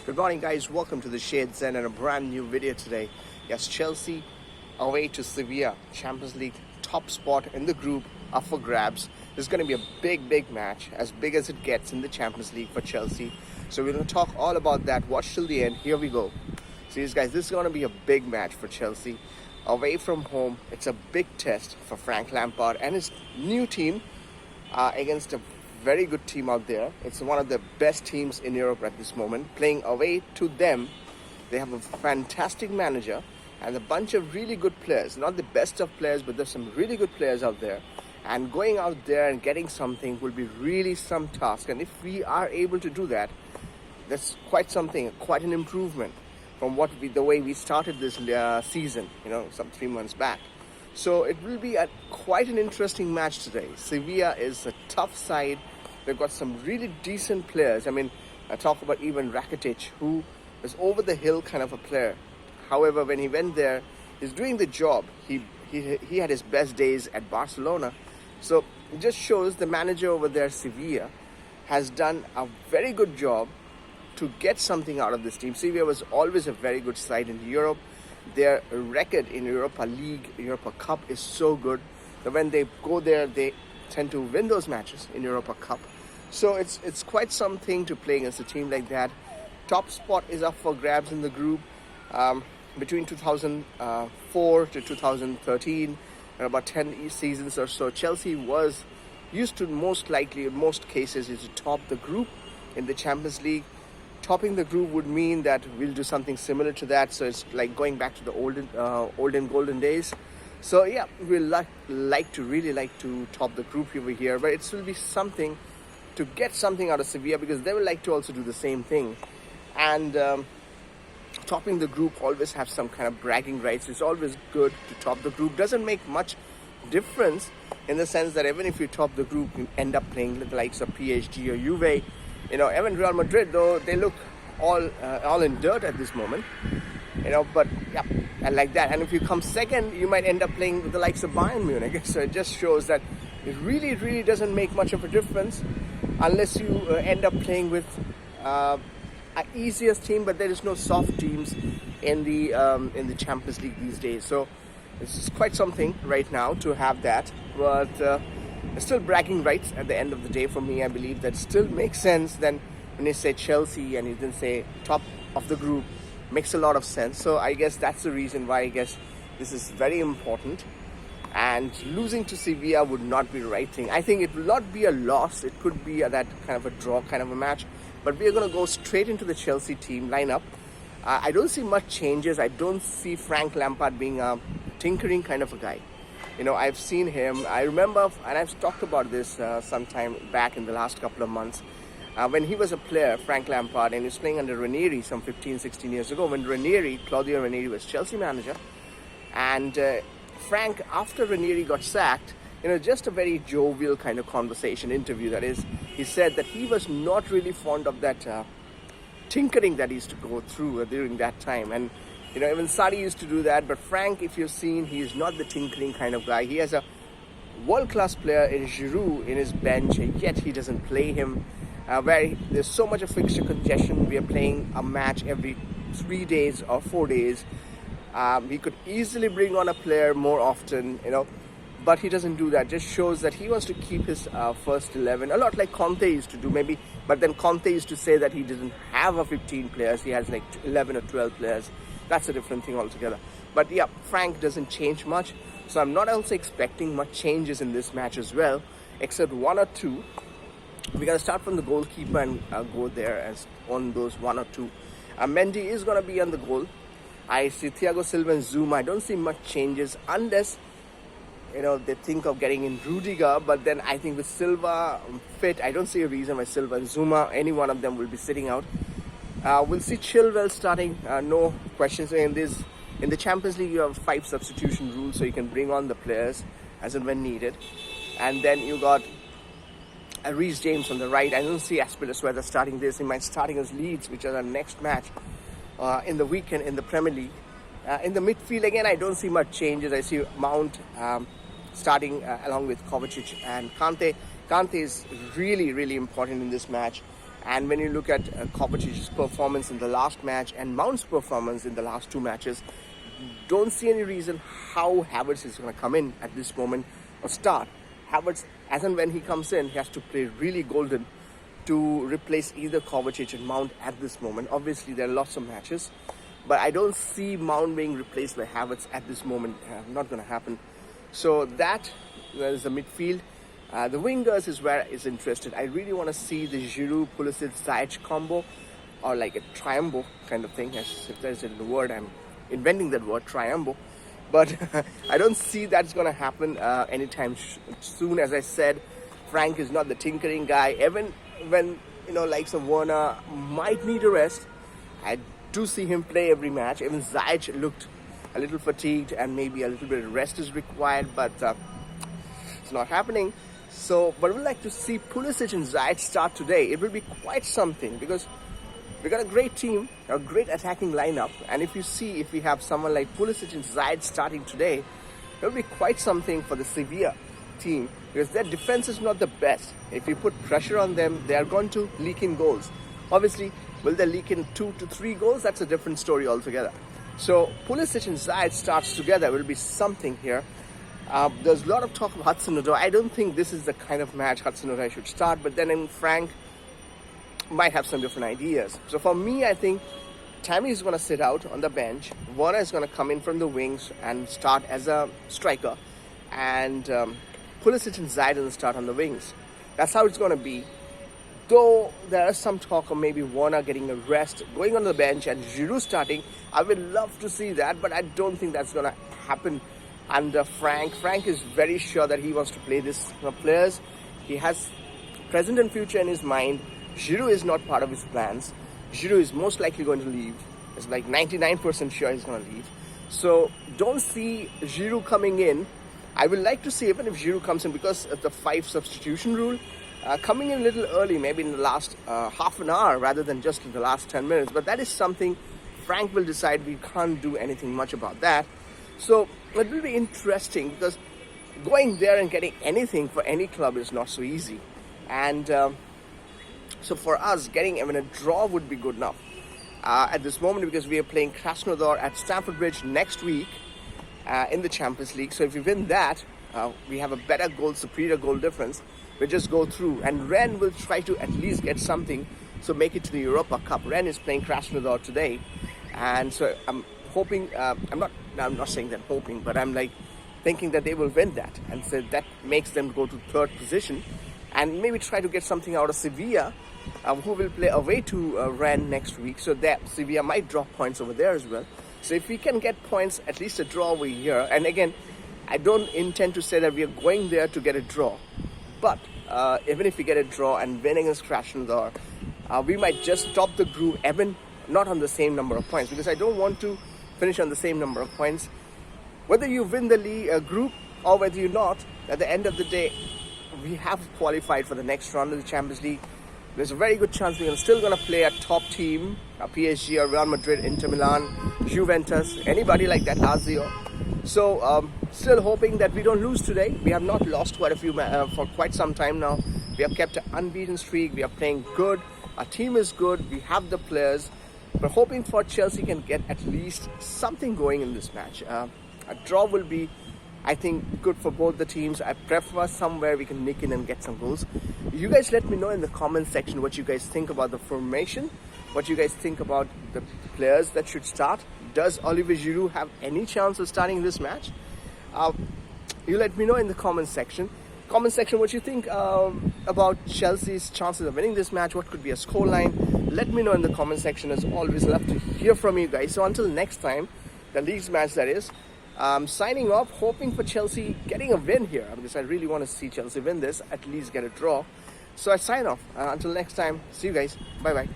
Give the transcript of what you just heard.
Good morning, guys. Welcome to the Shades and a brand new video today. Yes, Chelsea away to Sevilla, Champions League top spot in the group up for grabs. This is going to be a big match, as big as it gets in the Champions League for Chelsea. So we're going to talk all about that. Watch till the end. Here we go. See, guys, this is going to be a big match for Chelsea. Away from home, it's a big test for Frank Lampard and his new team against a very good team out there. It's one of the best teams in Europe at this moment. Playing away to them, they have a fantastic manager and a bunch of really good players. Not the best of players, but there's some really good players out there. And going out there and getting something will be really some task. And if we are able to do that, that's quite something, quite an improvement from the way we started this season, some 3 months back. So it will be quite an interesting match today. Sevilla is a tough side. They've got some really decent players. I mean, I talk about even Rakitic, who is over the hill kind of a player. However, when he went there, he's doing the job. He had his best days at Barcelona. So it just shows the manager over there, Sevilla, has done a very good job to get something out of this team. Sevilla was always a very good side in Europe. Their record in Europa League, Europa Cup is so good that when they go there, they tend to win those matches in Europa Cup. So it's quite something to play against a team like that. Top spot is up for grabs in the group. Between 2004 to 2013, about 10 seasons or so, Chelsea was used to most likely, in most cases, is to top the group in the Champions League. Topping the group would mean that we'll do something similar to that. So it's like going back to the olden golden days. So yeah, we'll really like to top the group over here, but it will be something to get something out of Sevilla, because they will like to also do the same thing. And topping the group always have some kind of bragging rights. It's always good to top the group. Doesn't make much difference in the sense that even if you top the group, you end up playing with the likes of PSG or Juve. Even Real Madrid, though, they look all in dirt at this moment. But yeah, I like that. And if you come second, you might end up playing with the likes of Bayern Munich. So it just shows that it really doesn't make much of a difference unless you end up playing with an easiest team. But there is no soft teams in the Champions League these days. So this is quite something right now to have that. But still bragging rights at the end of the day for me. I believe that still makes sense. Then when you say Chelsea and you then say top of the group, makes a lot of sense. So I guess that's the reason why I guess this is very important. And losing to Sevilla would not be the right thing. I think it will not be a loss. It could be that kind of a draw kind of a match. But we are going to go straight into the Chelsea team lineup. I don't see much changes. I don't see Frank Lampard being a tinkering kind of a guy. I've seen him. I remember, and I've talked about this sometime back in the last couple of months, when he was a player, Frank Lampard, and he was playing under Ranieri some 15-16 years ago, when Claudio Ranieri was Chelsea manager. And Frank, after Ranieri got sacked, just a very jovial kind of conversation, interview that is, he said that he was not really fond of that tinkering that he used to go through during that time. And even Sarri used to do that, but Frank, if you've seen, he is not the tinkering kind of guy. He has a world-class player in Giroud in his bench, and yet he doesn't play him. Where there's so much of fixture congestion, we are playing a match every 3 days or 4 days. He could easily bring on a player more often, but he doesn't do that. Just shows that he wants to keep his first 11, a lot like Conte used to do maybe. But then Conte used to say that he doesn't have a 15 players, he has like 11 or 12 players. That's a different thing altogether. But yeah, Frank doesn't change much. So I'm not also expecting much changes in this match as well, except one or two. We're going to start from the goalkeeper and go there as on those one or two. Mendy is going to be on the goal. I see Thiago Silva and Zuma. I don't see much changes unless, they think of getting in Rudiger. But then I think with Silva fit, I don't see a reason why Silva and Zuma, any one of them will be sitting out. We'll see Chilwell starting, no questions. In the Champions League, you have 5 substitution rules, so you can bring on the players as and when needed. And then you got Reece James on the right. I don't see Aspilicueta starting this. He might starting as Leeds, which are the next match in the weekend in the Premier League. In the midfield, again, I don't see much changes. I see Mount starting along with Kovacic and Kante. Kante is really important in this match. And when you look at Kovacic's performance in the last match and Mount's performance in the last 2 matches, don't see any reason how Havertz is going to come in at this moment or start. Havertz, as and when he comes in, he has to play really golden to replace either Kovacic and Mount at this moment. Obviously, there are lots of matches, but I don't see Mount being replaced by Havertz at this moment. Not going to happen. So that is the midfield. The wingers is where is interested. I really want to see the Giroud, Pulisic, Ziyech combo, or like a triumbo kind of thing. As if there's a word, I'm inventing that word, triumbo. But I don't see that's going to happen anytime soon. As I said, Frank is not the tinkering guy. Even when, likes of Werner might need a rest, I do see him play every match. Even Ziyech looked a little fatigued and maybe a little bit of rest is required, but it's not happening. So, but we'd like to see Pulisic and Ziyech start today. It will be quite something because we got a great team, a great attacking lineup. And if we have someone like Pulisic and Ziyech starting today, it will be quite something for the Sevilla team because their defense is not the best. If you put pressure on them, they are going to leak in goals. Obviously, will they leak in 2 to 3 goals? That's a different story altogether. So, Pulisic and Ziyech starts together will be something here. There's a lot of talk of Hudson-Odoi. I don't think this is the kind of match Hudson-Odoi should start, but then Frank might have some different ideas. So for me, I think Tammy is going to sit out on the bench. Werner is going to come in from the wings and start as a striker. And Pulisic and Ziyech will start on the wings. That's how it's going to be. Though there is some talk of maybe Werner getting a rest, going on the bench and Giroud starting. I would love to see that, but I don't think that's going to happen under Frank. Frank is very sure that he wants to play these players. He has present and future in his mind. Giroud is not part of his plans. Giroud is most likely going to leave. It's like 99% sure he's going to leave. So don't see Giroud coming in. I would like to see even if Giroud comes in because of the 5 substitution rule, coming in a little early, maybe in the last half an hour rather than just in the last 10 minutes. But that is something Frank will decide. We can't do anything much about that. So it will be interesting because going there and getting anything for any club is not so easy. And so for us, getting even a draw would be good enough at this moment because we are playing Krasnodar at Stamford Bridge next week in the Champions League. So if we win that, we have a better superior goal difference. We just go through, and Rennes will try to at least get something, so make it to the Europa Cup. Rennes is playing Krasnodar today, and so I'm hoping. I'm not saying that hoping, but I'm like thinking that they will win that, and so that makes them go to 3rd position, and maybe try to get something out of Sevilla, who will play away to Rennes next week. So that Sevilla might drop points over there as well. So if we can get points, at least a draw over here. And again, I don't intend to say that we are going there to get a draw. But even if we get a draw and win against Krasnodar, we might just top the group, even not on the same number of points. Because I don't want to finish on the same number of points. Whether you win the league, group or whether you're not, at the end of the day, we have qualified for the next round of the Champions League. There's a very good chance we're still going to play a top team, a PSG or Real Madrid, Inter Milan, Juventus, anybody like that, Lazio. So still hoping that we don't lose today. We have not lost for quite some time now. We have kept an unbeaten streak. We are playing good. Our team is good. We have the players. We're hoping for Chelsea can get at least something going in this match. A draw will be, I think, good for both the teams. I prefer somewhere we can nick in and get some goals. You guys let me know in the comment section what you guys think about the formation, what you guys think about the players that should start. Does Olivier Giroud have any chance of starting this match? You let me know in the comment section. Comment section what you think about Chelsea's chances of winning this match. What could be a scoreline? Let me know in the comment section. As always, love to hear from you guys. So until next time, the league's match that is. Signing off, hoping for Chelsea getting a win here because I really want to see Chelsea win this, at least get a draw. So I sign off. Until next time, see you guys. Bye bye.